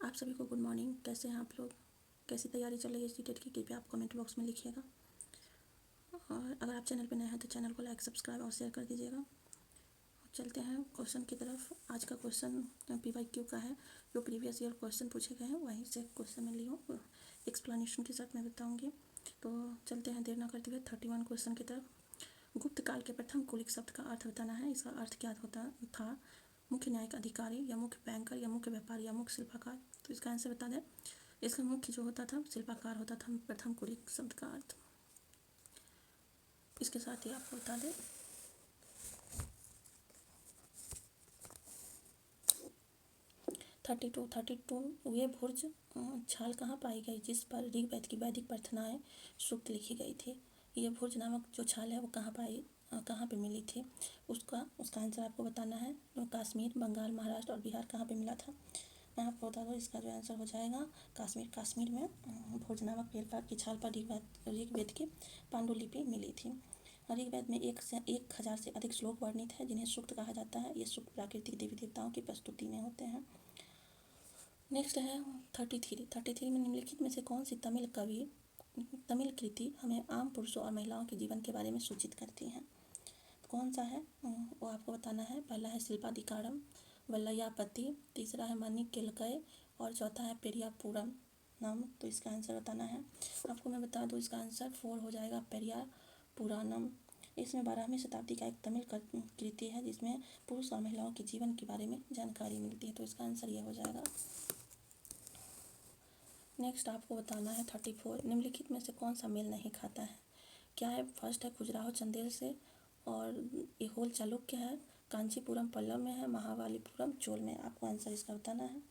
आप सभी को गुड मॉर्निंग। कैसे हैं आप लोग? कैसी तैयारी चल रही है सीटेट की? कृपया आप कमेंट बॉक्स में लिखिएगा। और अगर आप चैनल पर नए हैं तो चैनल को लाइक, सब्सक्राइब और शेयर कर दीजिएगा। चलते हैं क्वेश्चन की तरफ। आज का क्वेश्चन PYQ का है। जो प्रीवियस ईयर क्वेश्चन पूछे गए हैं वहीं से क्वेश्चन में ली हूँ। एक्सप्लेनेशन के साथ मैं बताऊँगी। तो चलते हैं देर ना करते हुए 31 क्वेश्चन की तरफ। गुप्त काल के प्रथम कुलिक शब्द का अर्थ बताना है। इसका अर्थ क्या होता था? मुख्य न्यायिक अधिकारी या मुख्य बैंकर या मुख्य व्यापारी या मुख्य शिल्पकार। तो इसका आंसर बता दें। इसका मुख्य जो होता था शिल्पकार होता था प्रथम कुलिक शब्द का अर्थ। इसके साथ ही आपको बता दें 32 वे भुर्ज छाल कहाँ पाई गई जिस पर ऋग्वेद की वैदिक प्रार्थनाएं सूक्त लिखी गई थी। ये भुर्ज नामक जो छाल है वो कहाँ पे मिली थी? उसका आंसर आपको बताना है। कश्मीर, बंगाल, महाराष्ट्र और बिहार कहाँ पे मिला था? मैं आपको बता दूँ इसका जो आंसर हो जाएगा कश्मीर में भुर्ज नामक पेड़ की छाल पर ऋग्वेद की पांडुलिपि मिली थी। ऋग्वेद में 1000 से अधिक श्लोक वर्णित है जिन्हें सूक्त कहा जाता है। ये सूक्त प्राकृतिक देवी देवताओं की प्रस्तुति में होते हैं। नेक्स्ट है 33 में निम्नलिखित में से कौन सी तमिल कृति हमें आम पुरुषों और महिलाओं के जीवन के बारे में सूचित करती हैं? कौन सा है वो आपको बताना है। पहला है शिल्पाधिकारम वल्लयापति, तीसरा है मणिकेलकय और चौथा है पेरियापुरम नाम। तो इसका आंसर बताना है। आपको मैं बता दूँ इसका आंसर 4 हो जाएगा पेरियापुराणम। इसमें 12वीं शताब्दी का एक तमिल कृति है जिसमें पुरुष और महिलाओं के जीवन के बारे में जानकारी मिलती है। तो इसका आंसर यह हो जाएगा। नेक्स्ट आपको बताना है 34 निम्नलिखित में से कौन सा मेल नहीं खाता है? क्या है? फर्स्ट है खजुराहो चंदेल से और ऐहोल चालुक्य है, कांचीपुरम पल्लव में है, महाबलीपुरम चोल में। आपको आंसर इसका बताना है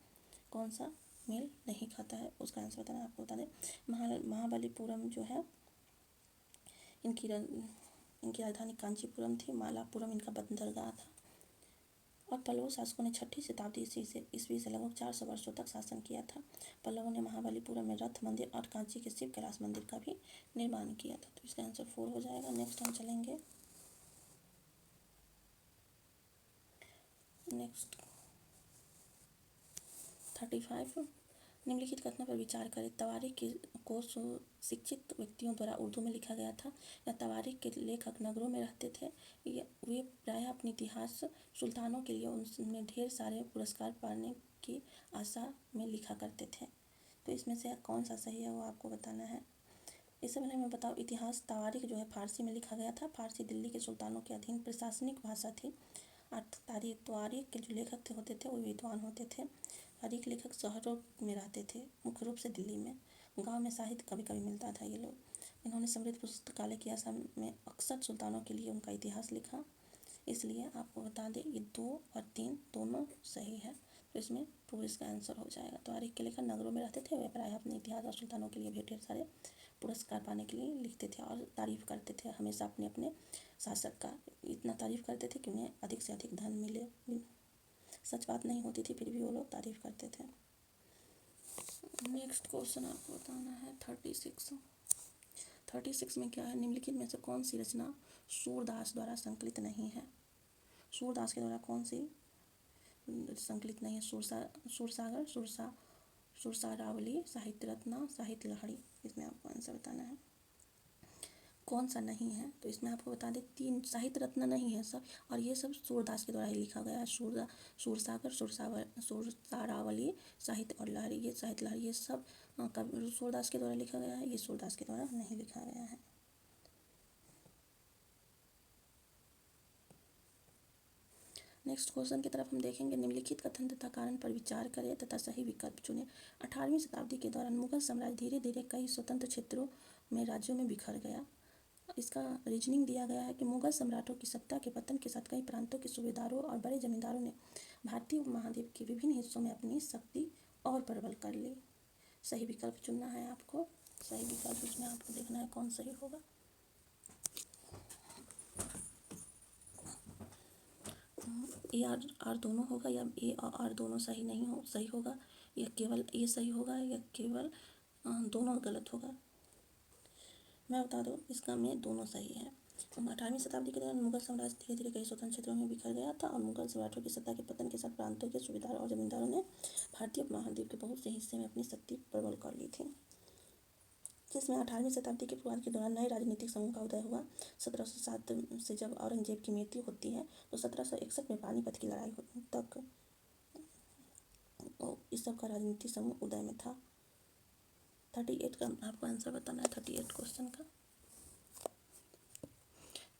कौन सा मेल नहीं खाता है। उसका आंसर बताना है। आपको बता दें महाबलीपुरम जो है इनकी राजधानी कांचीपुरम थी। मालापुरम इनका बंदरगाह था। और पल्लव शासकों ने 6ठी शताब्दी ईस्वी से लगभग 400 वर्षों तक शासन किया था। पल्लवों ने महाबलीपुरम में रथ मंदिर और कांची के शिव कैलाश मंदिर का भी निर्माण किया था। तो इसका आंसर 4 हो जाएगा। नेक्स्ट हम चलेंगे नेक्स्ट 35 निम्नलिखित कथनों पर विचार करें। तवारीख को शिक्षित व्यक्तियों द्वारा उर्दू में लिखा गया था या तवारीख के लेखक नगरों में रहते थे। वे प्रायः अपने इतिहास सुल्तानों के लिए उनमें ढेर सारे पुरस्कार पाने की आशा में लिखा करते थे। तो इसमें से कौन सा सही है वो आपको बताना है। इससे पहले मैं बताऊँ इतिहास तवारीख जो है फारसी में लिखा गया था। फारसी दिल्ली के सुल्तानों के अधीन प्रशासनिक भाषा थी। तवारीख के जो लेखक होते थे वो विद्वान होते थे। तारीख लेखक शहरों में रहते थे, मुख्य रूप से दिल्ली में। गांव में साहित्य कभी कभी मिलता था। ये लोग इन्होंने समृद्ध पुस्तकालय की आशा में अक्सर सुल्तानों के लिए उनका इतिहास लिखा। इसलिए आपको बता दें ये 2 और 3 दोनों सही है। तो इसमें 2 इसका आंसर हो जाएगा। तारीख के लेखक नगरों में रहते थे। वे प्रायः अपने इतिहास और सुल्तानों के लिए भी ढेर सारे पुरस्कार पाने के लिए लिखते थे और तारीफ करते थे हमेशा अपने शासक का। इतना तारीफ करते थे कि उन्हें अधिक से अधिक धन मिले। सच बात नहीं होती थी फिर भी वो लोग तारीफ करते थे। नेक्स्ट क्वेश्चन आपको बताना है 36 में क्या है? निम्नलिखित में से कौन सी रचना सूरदास द्वारा संकलित नहीं है? सूरदास के द्वारा कौन सी संकलित नहीं है? सूरसागर, सुरसारावली, साहित्य रत्ना, साहित्य लहरी। इसमें आपको आंसर बताना है कौन सा नहीं है। तो इसमें आपको बता दें 3 साहित्य रत्न नहीं है सब, और ये सब सूरदास के द्वारा ही लिखा गया है। सूरसागर, सुरसारावली, साहित्य और लहरी, ये साहित्य लहरी ये सब सूरदास के द्वारा लिखा गया है। ये सूरदास के द्वारा नहीं लिखा गया है। नेक्स्ट क्वेश्चन की तरफ हम देखेंगे। निम्नलिखित कथन तथा कारण पर विचार करें तथा सही विकल्प चुनें। 18वीं शताब्दी के दौरान मुगल साम्राज्य धीरे धीरे कई स्वतंत्र क्षेत्रों में राज्यों में बिखर गया। इसका रीजनिंग दिया गया है कि मुगल सम्राटों की सत्ता के पतन के साथ कई प्रांतों के सूबेदारों और बड़े जमींदारों ने भारतीय उपमहाद्वीप के विभिन्न हिस्सों में अपनी शक्ति और प्रबल कर ली। सही विकल्प चुनना है आपको। सही विकल्प इसमें आपको देखना है कौन सही होगा। ए आर दोनों होगा या ए और आर दोनों सही होगा, या केवल ए सही होगा, या केवल दोनों गलत होगा। मैं बता दूँ इसका में दोनों सही है। 18वीं शताब्दी के दौरान मुगल साम्राज्य धीरे धीरे कई स्वतंत्र क्षेत्रों में बिखर गया था और मुगल सम्राटों की सत्ता के पतन के साथ प्रांतों के सूबेदारों और जमींदारों ने भारतीय उपमहाद्वीप के बहुत से हिस्से में अपनी शक्ति प्रबल कर ली थी, जिसमें 18वीं शताब्दी के पूर्वार्ध के दौरान नए राजनीतिक समूह का उदय हुआ। 1707 से जब औरंगजेब की मृत्यु होती है तो 1761 में पानीपत की लड़ाई तक तो इस सब का राजनीतिक समूह उदय में था। 38 का आपको आंसर बताना है। 38 क्वेश्चन का,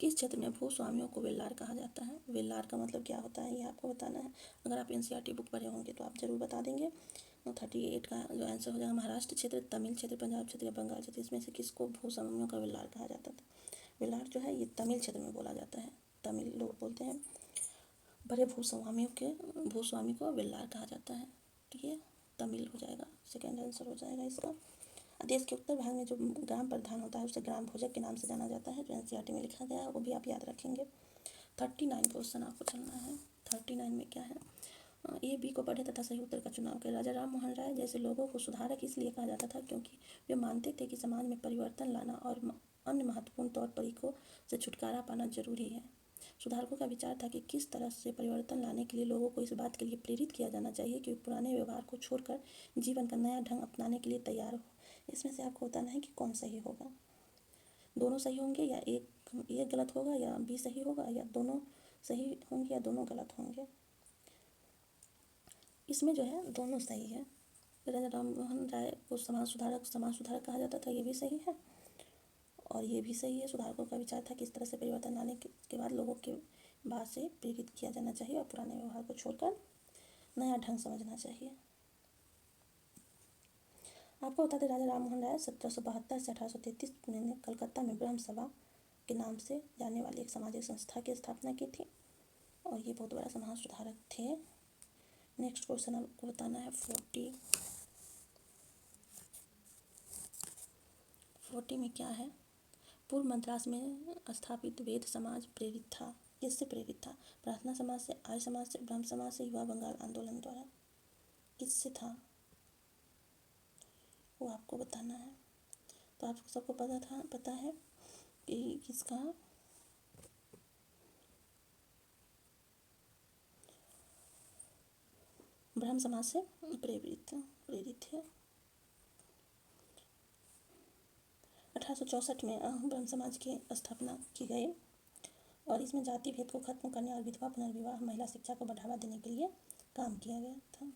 किस क्षेत्र में भूस्वामियों को वेल्लार कहा जाता है? वेल्लार का मतलब क्या होता है ये आपको बताना है। अगर आप एनसीईआरटी बुक पढ़े होंगे तो आप जरूर बता देंगे। 38 का जो आंसर हो जाएगा महाराष्ट्र क्षेत्र, तमिल क्षेत्र, पंजाब क्षेत्र या बंगाल क्षेत्र, इसमें से किसको भूस्वामियों का वेल्लार कहा जाता था? वेल्लार जो है ये तमिल क्षेत्र में बोला जाता है। तमिल लोग बोलते हैं। बड़े भूस्वामी को वेल्लार कहा जाता है। ठीक है, तमिल हो जाएगा, सेकेंड आंसर हो जाएगा इसका। देश के उत्तर भाग में जो ग्राम प्रधान होता है उसे ग्राम भोजक के नाम से जाना जाता है, जो एनसीईआरटी में लिखा गया है, वो भी आप याद रखेंगे। 39 क्वेश्चन आपको चलना है। 39 में क्या है? ए बी को पढ़े तथा सही उत्तर का चुनाव करें। राजा राम मोहन राय जैसे लोगों को सुधारक इसलिए कहा जाता था क्योंकि वे मानते थे कि समाज में परिवर्तन लाना और अन्य महत्वपूर्ण तौर तरीकों से छुटकारा पाना जरूरी है। सुधारकों का विचार था कि किस तरह से परिवर्तन लाने के लिए लोगों को इस बात के लिए प्रेरित किया जाना चाहिए कि वे पुराने व्यवहार को छोड़कर जीवन का नया ढंग अपनाने के लिए तैयार हो। इसमें से आपको बताना है कि कौन सही होगा। दोनों सही होंगे या एक गलत होगा या बी सही होगा या दोनों सही होंगे या दोनों गलत होंगे। इसमें जो है दोनों सही है। राजा राम मोहन राय को समाज सुधारक कहा जाता था, ये भी सही है और ये भी सही है। सुधारकों का विचार था कि इस तरह से परिवर्तन लाने के बाद लोगों के बात से प्रेरित किया जाना चाहिए और पुराने व्यवहार को छोड़कर नया ढंग समझना चाहिए। आपको बता दें, राजा राम मोहन राय 1772 से 1833 में कलकत्ता में ब्रह्म सभा के नाम से जाने वाली एक सामाजिक संस्था की स्थापना की थी और ये बहुत बड़ा समाज सुधारक थे। नेक्स्ट क्वेश्चन आपको बताना है 40 में क्या है? पूर्व मद्रास में स्थापित वेद समाज प्रेरित था। किससे प्रेरित था? प्रार्थना समाज से, आर्य समाज से, ब्रह्म समाज से, युवा बंगाल आंदोलन द्वारा। किससे था वो आपको बताना है। तो आप सबको पता है कि किसका? ब्रह्म समाज से प्रेरित है। 1864 में ब्रह्म समाज की स्थापना की गई और इसमें जाति भेद को खत्म करने और विधवा पुनर्विवाह, महिला शिक्षा को बढ़ावा देने के लिए काम किया गया था।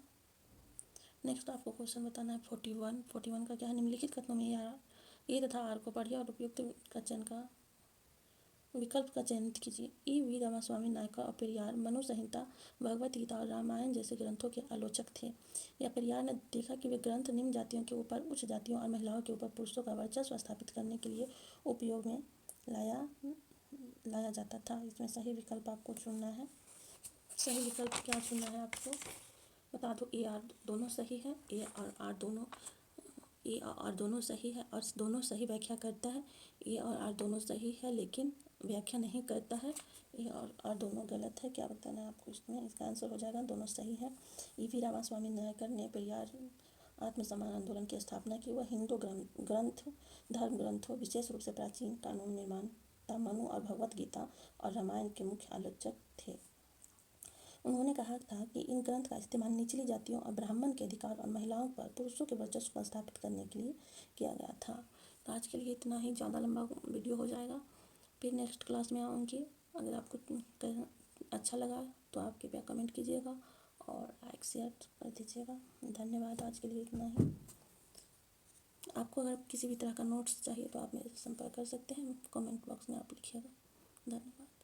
नेक्स्ट आपको क्वेश्चन बताना है 41 का क्या है? निम्नलिखित कथनों में ए तथा आर को पढ़िए और उपयुक्त विकल्प का चयन कीजिए। वी रामास्वामी नायकर और पेरियार मनु संहिता, भगवत गीता और रामायण जैसे ग्रंथों के आलोचक थे। या पेरियार ने देखा कि वे ग्रंथ निम्न जातियों के ऊपर उच्च जातियों और महिलाओं के ऊपर पुरुषों का वर्चस्व स्थापित करने के लिए उपयोग में लाया जाता था। इसमें सही विकल्प आपको चुनना है। सही विकल्प क्या चुनना है आपको बता दो। ए आर दोनों सही है, ए और आर दोनों सही है और दोनों सही व्याख्या करता है। ए और आर दोनों सही है लेकिन व्याख्या नहीं करता है। ए और आर दोनों गलत है। क्या बताना है आपको इसमें? इसका आंसर हो जाएगा दोनों सही है। वी रामास्वामी नायकर ने पेरियार आत्म सम्मान आंदोलन की स्थापना की। वह हिंदू धर्म ग्रंथों, विशेष रूप से प्राचीन कानून निर्माण मनु और भगवत गीता और रामायण के मुख्य आलोचक थे। उन्होंने कहा था कि इन ग्रंथ का इस्तेमाल निचली जातियों और ब्राह्मण के अधिकार और महिलाओं पर पुरुषों के वर्चस्व को स्थापित करने के लिए किया गया था। तो आज के लिए इतना ही, ज़्यादा लंबा वीडियो हो जाएगा। फिर नेक्स्ट क्लास में आऊँगी। अगर आपको अच्छा लगा तो आप कृपया कमेंट कीजिएगा और लाइक शेयर कर दीजिएगा। धन्यवाद। आज के लिए इतना ही। आपको अगर किसी भी तरह का नोट्स चाहिए तो आप मेरे से संपर्क कर सकते हैं। कमेंट बॉक्स में आप लिखिएगा। धन्यवाद।